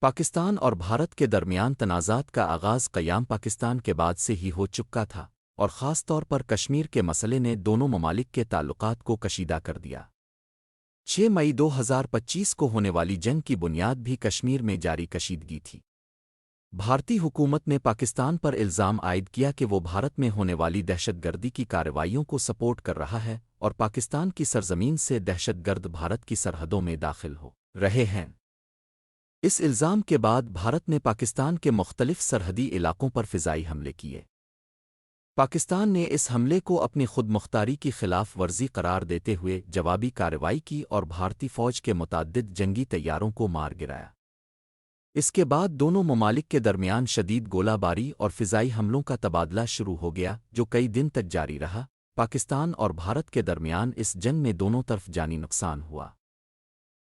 پاکستان اور بھارت کے درمیان تنازعات کا آغاز قیام پاکستان کے بعد سے ہی ہو چکا تھا، اور خاص طور پر کشمیر کے مسئلے نے دونوں ممالک کے تعلقات کو کشیدہ کر دیا۔ 6 مئی 2025 کو ہونے والی جنگ کی بنیاد بھی کشمیر میں جاری کشیدگی تھی۔ بھارتی حکومت نے پاکستان پر الزام عائد کیا کہ وہ بھارت میں ہونے والی دہشت گردی کی کارروائیوں کو سپورٹ کر رہا ہے اور پاکستان کی سرزمین سے دہشت گرد بھارت کی سرحدوں میں داخل ہو رہے ہیں۔ اس الزام کے بعد بھارت نے پاکستان کے مختلف سرحدی علاقوں پر فضائی حملے کیے۔ پاکستان نے اس حملے کو اپنی خود مختاری کی خلاف ورزی قرار دیتے ہوئے جوابی کارروائی کی اور بھارتی فوج کے متعدد جنگی طیاروں کو مار گرایا۔ اس کے بعد دونوں ممالک کے درمیان شدید گولہ باری اور فضائی حملوں کا تبادلہ شروع ہو گیا جو کئی دن تک جاری رہا۔ پاکستان اور بھارت کے درمیان اس جنگ میں دونوں طرف جانی نقصان ہوا۔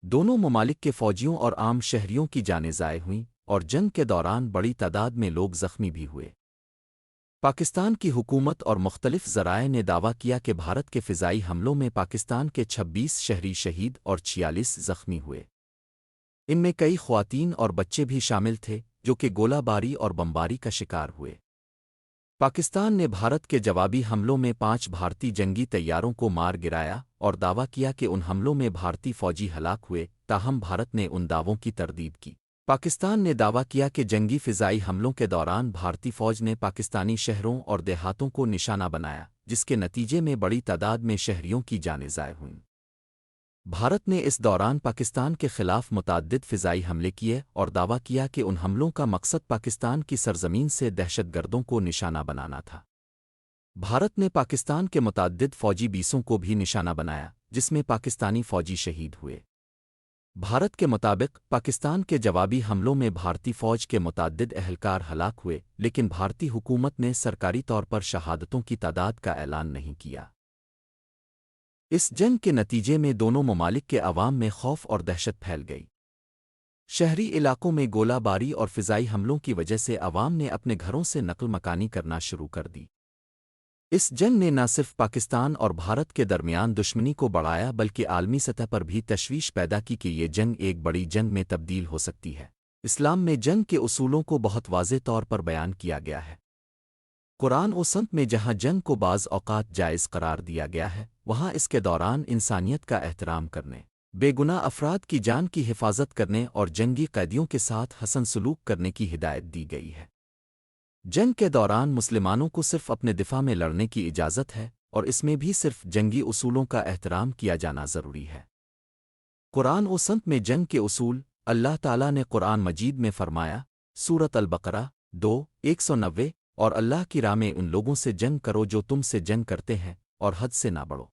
دونوں ممالک کے فوجیوں اور عام شہریوں کی جانیں ضائع ہوئیں اور جنگ کے دوران بڑی تعداد میں لوگ زخمی بھی ہوئے۔ پاکستان کی حکومت اور مختلف ذرائع نے دعویٰ کیا کہ بھارت کے فضائی حملوں میں پاکستان کے 26 شہری شہید اور 46 زخمی ہوئے۔ ان میں کئی خواتین اور بچے بھی شامل تھے جو کہ گولہ باری اور بمباری کا شکار ہوئے۔ پاکستان نے بھارت کے جوابی حملوں میں 5 بھارتی جنگی طیاروں کو مار گرایا اور دعویٰ کیا کہ ان حملوں میں بھارتی فوجی ہلاک ہوئے، تاہم بھارت نے ان دعووں کی تردید کی۔ پاکستان نے دعویٰ کیا کہ جنگی فضائی حملوں کے دوران بھارتی فوج نے پاکستانی شہروں اور دیہاتوں کو نشانہ بنایا، جس کے نتیجے میں بڑی تعداد میں شہریوں کی جانیں ضائع ہوئیں۔ بھارت نے اس دوران پاکستان کے خلاف متعدد فضائی حملے کیے اور دعویٰ کیا کہ ان حملوں کا مقصد پاکستان کی سرزمین سے دہشت گردوں کو نشانہ بنانا تھا۔ بھارت نے پاکستان کے متعدد فوجی بیسوں کو بھی نشانہ بنایا، جس میں پاکستانی فوجی شہید ہوئے۔ بھارت کے مطابق پاکستان کے جوابی حملوں میں بھارتی فوج کے متعدد اہلکار ہلاک ہوئے، لیکن بھارتی حکومت نے سرکاری طور پر شہادتوں کی تعداد کا اعلان نہیں کیا۔ اس جنگ کے نتیجے میں دونوں ممالک کے عوام میں خوف اور دہشت پھیل گئی۔ شہری علاقوں میں گولہ باری اور فضائی حملوں کی وجہ سے عوام نے اپنے گھروں سے نقل مکانی کرنا شروع کر دی۔ اس جنگ نے نہ صرف پاکستان اور بھارت کے درمیان دشمنی کو بڑھایا بلکہ عالمی سطح پر بھی تشویش پیدا کی کہ یہ جنگ ایک بڑی جنگ میں تبدیل ہو سکتی ہے۔ اسلام میں جنگ کے اصولوں کو بہت واضح طور پر بیان کیا گیا ہے۔ قرآن و سنت میں جہاں جنگ کو بعض اوقات جائز قرار دیا گیا ہے، وہاں اس کے دوران انسانیت کا احترام کرنے، بے گناہ افراد کی جان کی حفاظت کرنے اور جنگی قیدیوں کے ساتھ حسن سلوک کرنے کی ہدایت دی گئی ہے۔ جنگ کے دوران مسلمانوں کو صرف اپنے دفاع میں لڑنے کی اجازت ہے اور اس میں بھی صرف جنگی اصولوں کا احترام کیا جانا ضروری ہے۔ قرآن و سنت میں جنگ کے اصول اللہ تعالیٰ نے قرآن مجید میں فرمایا، سورۃ البقرہ 2:190، اور اللہ کی راہ میں ان لوگوں سے جنگ کرو جو تم سے جنگ کرتے ہیں اور حد سے نہ بڑھو۔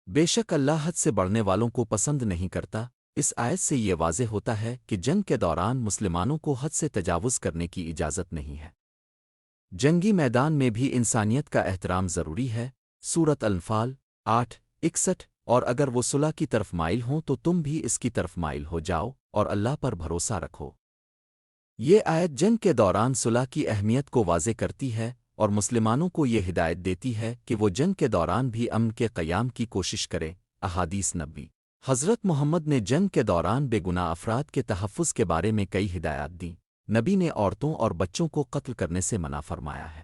بے شک اللہ حد سے بڑھنے والوں کو پسند نہیں کرتا۔ اس آیت سے یہ واضح ہوتا ہے کہ جنگ کے دوران مسلمانوں کو حد سے تجاوز کرنے کی اجازت نہیں ہے۔ جنگی میدان میں بھی انسانیت کا احترام ضروری ہے۔ سورۃ الانفال 8:61، اور اگر وہ صلح کی طرف مائل ہوں تو تم بھی اس کی طرف مائل ہو جاؤ اور اللہ پر بھروسہ رکھو۔ یہ آیت جنگ کے دوران صلح کی اہمیت کو واضح کرتی ہے اور مسلمانوں کو یہ ہدایت دیتی ہے کہ وہ جنگ کے دوران بھی امن کے قیام کی کوشش کریں۔ احادیث نبوی۔ حضرت محمد نے جنگ کے دوران بے گناہ افراد کے تحفظ کے بارے میں کئی ہدایات دیں۔ نبی نے عورتوں اور بچوں کو قتل کرنے سے منع فرمایا ہے۔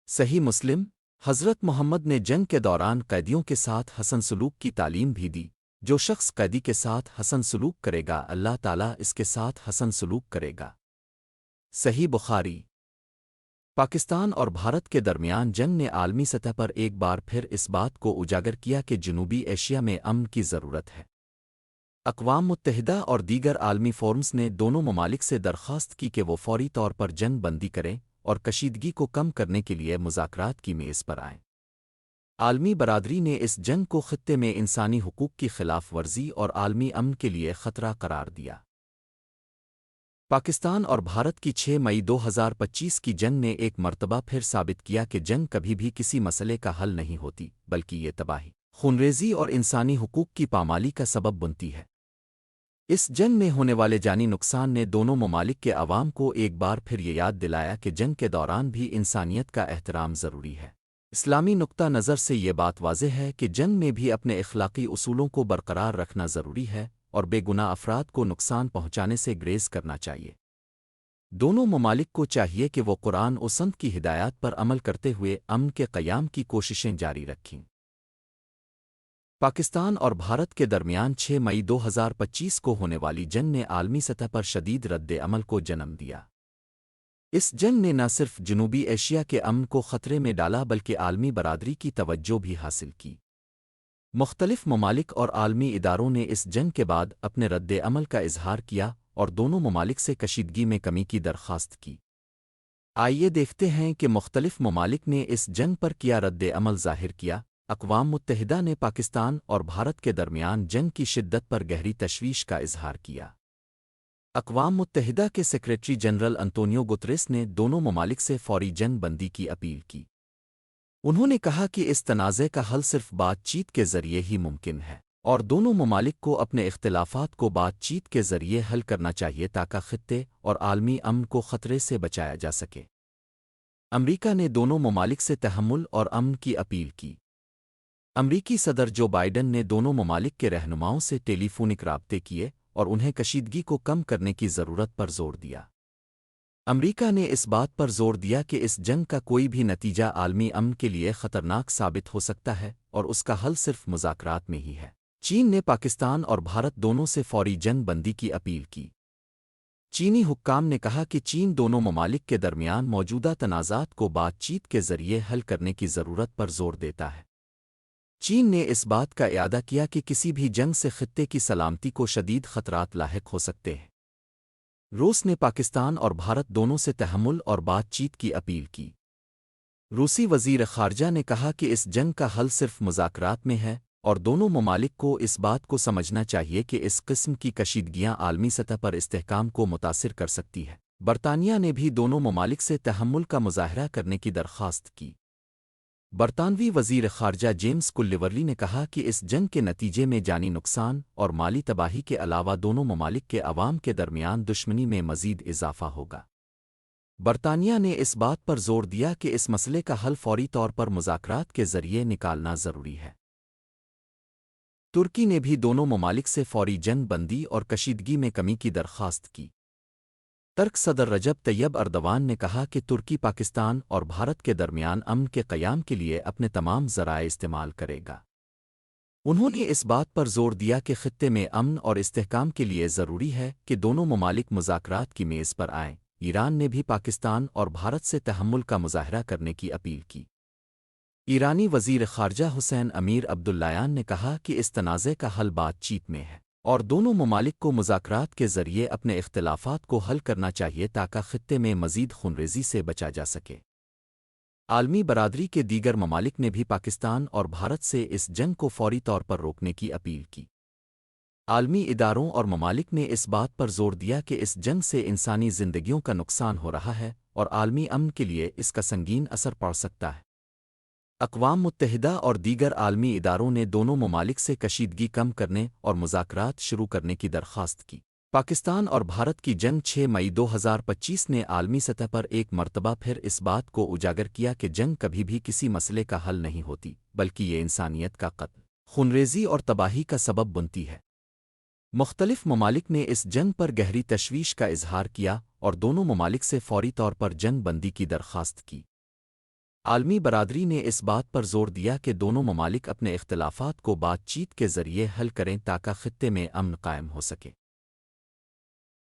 صحیح مسلم۔ حضرت محمد نے جنگ کے دوران قیدیوں کے ساتھ حسن سلوک کی تعلیم بھی دی۔ جو شخص قیدی کے ساتھ حسن سلوک کرے گا اللہ تعالیٰ اس کے ساتھ حسن سلوک کرے گا۔ صحیح بخاری۔ پاکستان اور بھارت کے درمیان جنگ نے عالمی سطح پر ایک بار پھر اس بات کو اجاگر کیا کہ جنوبی ایشیا میں امن کی ضرورت ہے۔ اقوام متحدہ اور دیگر عالمی فورمز نے دونوں ممالک سے درخواست کی کہ وہ فوری طور پر جنگ بندی کریں اور کشیدگی کو کم کرنے کے لیے مذاکرات کی میز پر آئیں۔ عالمی برادری نے اس جنگ کو خطے میں انسانی حقوق کی خلاف ورزی اور عالمی امن کے لیے خطرہ قرار دیا۔ پاکستان اور بھارت کی 6 مئی 2025 کی جنگ نے ایک مرتبہ پھر ثابت کیا کہ جنگ کبھی بھی کسی مسئلے کا حل نہیں ہوتی، بلکہ یہ تباہی، خونریزی اور انسانی حقوق کی پامالی کا سبب بنتی ہے۔ اس جنگ میں ہونے والے جانی نقصان نے دونوں ممالک کے عوام کو ایک بار پھر یہ یاد دلایا کہ جنگ کے دوران بھی انسانیت کا احترام ضروری ہے۔ اسلامی نقطہ نظر سے یہ بات واضح ہے کہ جنگ میں بھی اپنے اخلاقی اصولوں کو برقرار رکھنا ضروری ہے اور بے گناہ افراد کو نقصان پہنچانے سے گریز کرنا چاہیے۔ دونوں ممالک کو چاہیے کہ وہ قرآن و سنت کی ہدایات پر عمل کرتے ہوئے امن کے قیام کی کوششیں جاری رکھیں۔ پاکستان اور بھارت کے درمیان 6 مئی 2025 کو ہونے والی جنگ نے عالمی سطح پر شدید رد عمل کو جنم دیا۔ اس جنگ نے نہ صرف جنوبی ایشیا کے امن کو خطرے میں ڈالا بلکہ عالمی برادری کی توجہ بھی حاصل کی۔ مختلف ممالک اور عالمی اداروں نے اس جنگ کے بعد اپنے رد عمل کا اظہار کیا اور دونوں ممالک سے کشیدگی میں کمی کی درخواست کی۔ آئیے دیکھتے ہیں کہ مختلف ممالک نے اس جنگ پر کیا رد عمل ظاہر کیا۔ اقوام متحدہ نے پاکستان اور بھارت کے درمیان جنگ کی شدت پر گہری تشویش کا اظہار کیا۔ اقوام متحدہ کے سیکریٹری جنرل انطونیو گتریس نے دونوں ممالک سے فوری جنگ بندی کی اپیل کی۔ انہوں نے کہا کہ اس تنازع کا حل صرف بات چیت کے ذریعے ہی ممکن ہے اور دونوں ممالک کو اپنے اختلافات کو بات چیت کے ذریعے حل کرنا چاہیے تاکہ خطے اور عالمی امن کو خطرے سے بچایا جا سکے۔ امریکہ نے دونوں ممالک سے تحمل اور امن کی اپیل کی۔ امریکی صدر جو بائیڈن نے دونوں ممالک کے رہنماؤں سے ٹیلی فونک رابطے کیے اور انہیں کشیدگی کو کم کرنے کی ضرورت پر زور دیا۔ امریکہ نے اس بات پر زور دیا کہ اس جنگ کا کوئی بھی نتیجہ عالمی امن کے لیے خطرناک ثابت ہو سکتا ہے اور اس کا حل صرف مذاکرات میں ہی ہے۔ چین نے پاکستان اور بھارت دونوں سے فوری جنگ بندی کی اپیل کی۔ چینی حکام نے کہا کہ چین دونوں ممالک کے درمیان موجودہ تنازعات کو بات چیت کے ذریعے حل کرنے کی ضرورت پر زور دیتا ہے۔ چین نے اس بات کا اعادہ کیا کہ کسی بھی جنگ سے خطے کی سلامتی کو شدید خطرات لاحق ہو سکتے ہیں۔ روس نے پاکستان اور بھارت دونوں سے تحمل اور بات چیت کی اپیل کی۔ روسی وزیر خارجہ نے کہا کہ اس جنگ کا حل صرف مذاکرات میں ہے اور دونوں ممالک کو اس بات کو سمجھنا چاہیے کہ اس قسم کی کشیدگیاں عالمی سطح پر استحکام کو متاثر کر سکتی ہیں۔ برطانیہ نے بھی دونوں ممالک سے تحمل کا مظاہرہ کرنے کی درخواست کی۔ برطانوی وزیر خارجہ جیمز کلیورلی نے کہا کہ اس جنگ کے نتیجے میں جانی نقصان اور مالی تباہی کے علاوہ دونوں ممالک کے عوام کے درمیان دشمنی میں مزید اضافہ ہوگا۔ برطانیہ نے اس بات پر زور دیا کہ اس مسئلے کا حل فوری طور پر مذاکرات کے ذریعے نکالنا ضروری ہے۔ ترکی نے بھی دونوں ممالک سے فوری جنگ بندی اور کشیدگی میں کمی کی درخواست کی۔ ترک صدر رجب طیب اردوان نے کہا کہ ترکی پاکستان اور بھارت کے درمیان امن کے قیام کے لیے اپنے تمام ذرائع استعمال کرے گا۔ انہوں نے اس بات پر زور دیا کہ خطے میں امن اور استحکام کے لیے ضروری ہے کہ دونوں ممالک مذاکرات کی میز پر آئیں۔ ایران نے بھی پاکستان اور بھارت سے تحمل کا مظاہرہ کرنے کی اپیل کی۔ ایرانی وزیر خارجہ حسین امیر عبداللہیان نے کہا کہ اس تنازع کا حل بات چیت میں ہے اور دونوں ممالک کو مذاکرات کے ذریعے اپنے اختلافات کو حل کرنا چاہیے تاکہ خطے میں مزید خونریزی سے بچا جا سکے۔ عالمی برادری کے دیگر ممالک نے بھی پاکستان اور بھارت سے اس جنگ کو فوری طور پر روکنے کی اپیل کی۔ عالمی اداروں اور ممالک نے اس بات پر زور دیا کہ اس جنگ سے انسانی زندگیوں کا نقصان ہو رہا ہے اور عالمی امن کے لیے اس کا سنگین اثر پڑ سکتا ہے۔ اقوام متحدہ اور دیگر عالمی اداروں نے دونوں ممالک سے کشیدگی کم کرنے اور مذاکرات شروع کرنے کی درخواست کی۔ پاکستان اور بھارت کی جنگ 6 مئی 2025 نے عالمی سطح پر ایک مرتبہ پھر اس بات کو اجاگر کیا کہ جنگ کبھی بھی کسی مسئلے کا حل نہیں ہوتی بلکہ یہ انسانیت کا قتل، خونریزی اور تباہی کا سبب بنتی ہے۔ مختلف ممالک نے اس جنگ پر گہری تشویش کا اظہار کیا اور دونوں ممالک سے فوری طور پر جنگ بندی کی درخواست کی۔ عالمی برادری نے اس بات پر زور دیا کہ دونوں ممالک اپنے اختلافات کو بات چیت کے ذریعے حل کریں تاکہ خطے میں امن قائم ہو سکے۔